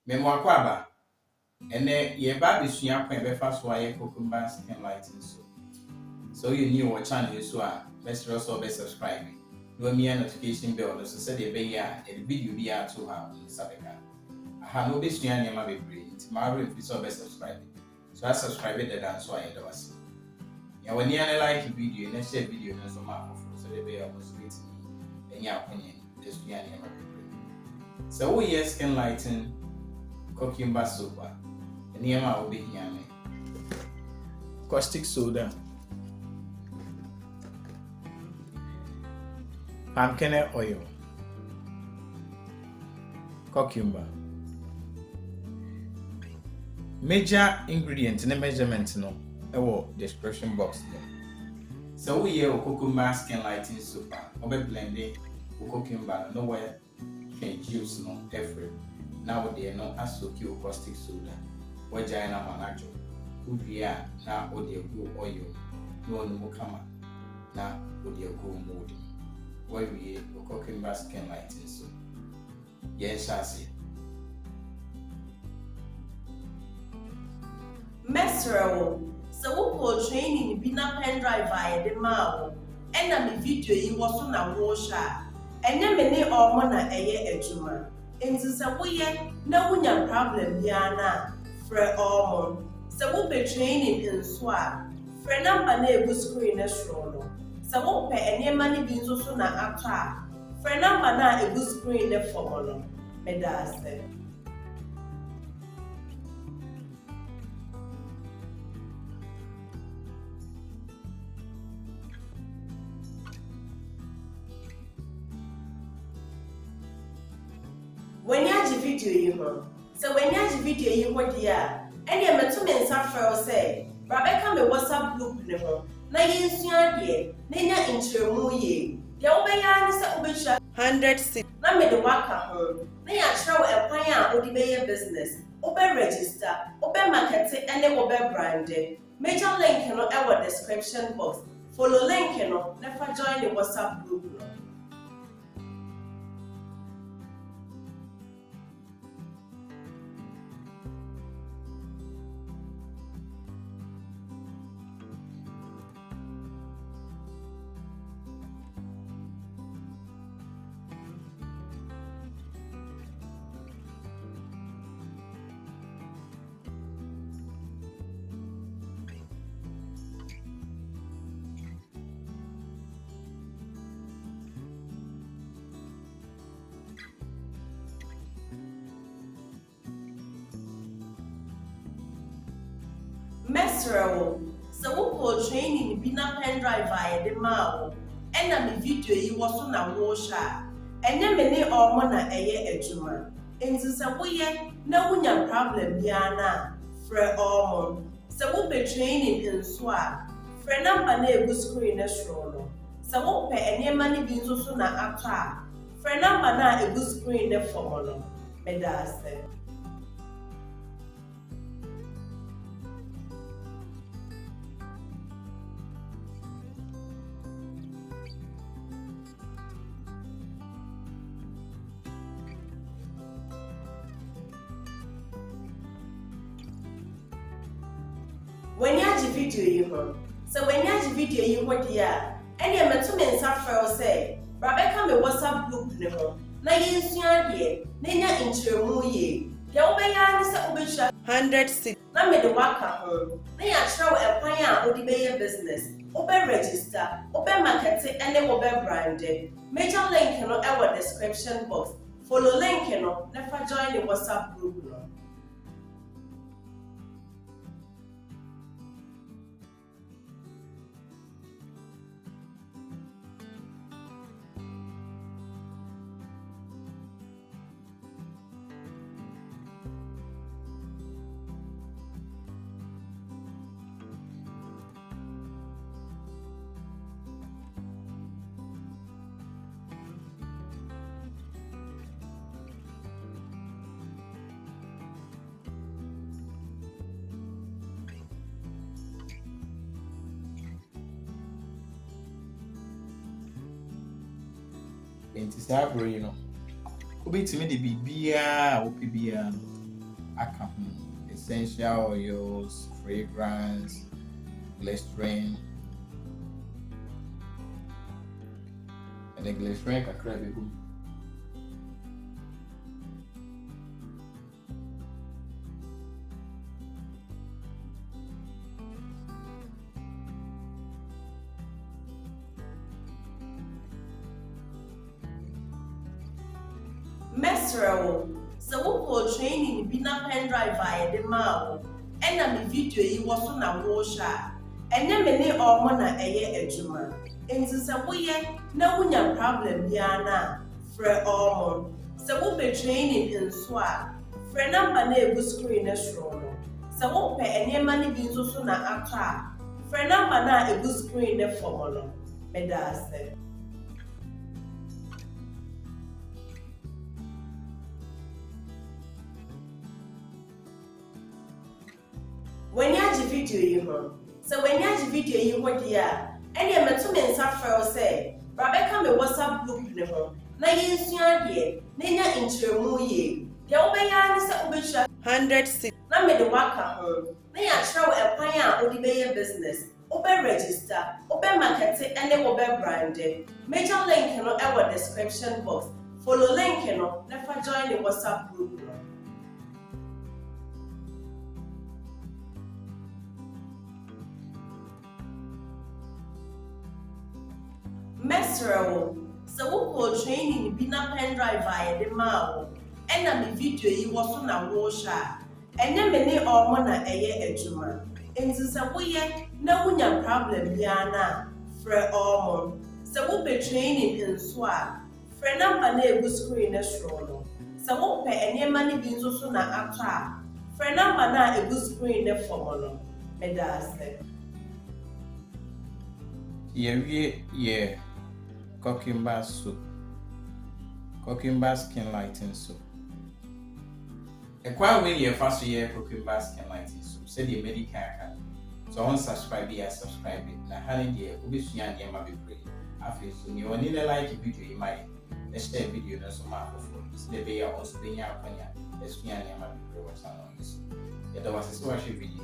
Memoakwaba. And then ye baby sweet point be fast why cucumber skin lighting so you knew what channel you saw. Best also be subscribing. No me a notification bell so said the be a video be out to her in Sabeka. I have no be sweet and my baby. My room is so be subscribing. So I subscribe the dance so I was. Yeah, when you like video, next share video and so much so the be almost waiting and your opinion. This be my baby. So we yes skin lighting cucumber soap. And here I will be here. Caustic soda. Palm kernel oil, cucumber. Major ingredient in the measurement no description box there. So we have cucumber skin lighting soap. We blending cucumber nowhere can juice no every. Now they no asoki caustic soda. We jaina manajo. Udria na odiego oil. No mukama na odiego mold. Where we cucumber skin lighting so yes I see Mesro so we training bi na pen drive via the mao and na me video yi wo so na wo sha enye me ne omo na eye adwuma enti se wo ye na wunya problem bia na frɛ omo se wo be training nso a frɛ number na egu screen na show no. So we pay any money being so na after. For number na a good screen the formula. Medase. When you have video you so when you have video you what dia and you meant to mensa say Rebecca me WhatsApp group ne ho na yensua de na nya intremu ye ya obeya ne se obehia 100 na me de waka ho na ya kyerɛw ekwan a odi beye business obe register obe market ene obe brand major link no e wo description box follow link no na fa join the WhatsApp group no. Mesro so we training bi na pen drive via the mao and na me video yi wo so na wo sha enye me ne omo na eye adwuma enti se wo ye na wunya problem bia na frɛ omo se wo be training nso a frɛ number na egu screen na show no se wo pɛ enye money bi nso so na after a frɛ number na egu screen na formula medase. When you have video you so when you have video you what dia and you meant to mensa frɛ say Rebecca me WhatsApp group ne ho na yensua de na nya intremu ye ya obeya ne se obehia 100 na me de waka ho na ya kyerɛw ekwan a odi beye business obe register obe market ene obe brand major link no e wo description box follow link no na fa join the WhatsApp group no. Enti saa bro you know. Obetimi de bibia wo pibia no. aka ho essential oils, fragrance, glycerin. And the glycerin kakra bi gu. Mesrewo, so wokɔ training bi na pen drive a yɛde maa wo ɛna me video yi wɔ so na wohyɛ a ɛnyɛ me ne ɔmo na ɛyɛ adwuma nti sɛ woyɛ na wonya problem biara na frɛ ɔmo sɛ wopɛ training nso a frɛ number na egu screen no soro no sɛ wopɛ nneɛma no bi nso so na atɔ a frɛ number na egu screen no fam no meda ase. When you have video you ho, so when you have video you ho dia, any meto me nsa frɛ say, Rebecca me WhatsApp group ne ho. Na yensua de, na nya nkyerɛmu yie. Dia wobɛya ne sɛ wobɛhwa 100 na me de waka ho. Na ya kyerɛw ɛkwan a wode bɛyɛ business. Wobɛ register, wobɛ market ene wobɛ brand. Major link no ɛwɔ description box. Follow link no, na fa join the WhatsApp group no. Mesrewo, so wokɔ training bi na pen drive a yɛde maa wo ɛna me video yi wɔ so na wohyɛ a ɛnyɛ me ne ɔmo na ɛyɛ adwuma nti sɛ woyɛ na wonya problem biara na frɛ ɔmo sɛ wopɛ training nso a frɛ number na egu screen no soro no sɛ wopɛ nneɛma no bi nso so na atɔ a frɛ number na egu screen no fam no meda ase. Yeah. Cucumber soup, cucumber skin lighting soup. A quite way you first year cucumber skin lighting soup. Said the medical can. So on subscribe here, subscribe it. Now, honey, dear, obviously, and dear, my baby. After so you need a like video in my next video. No, so much for the way I also being out when you, let's be an amateur or something. It was a social video.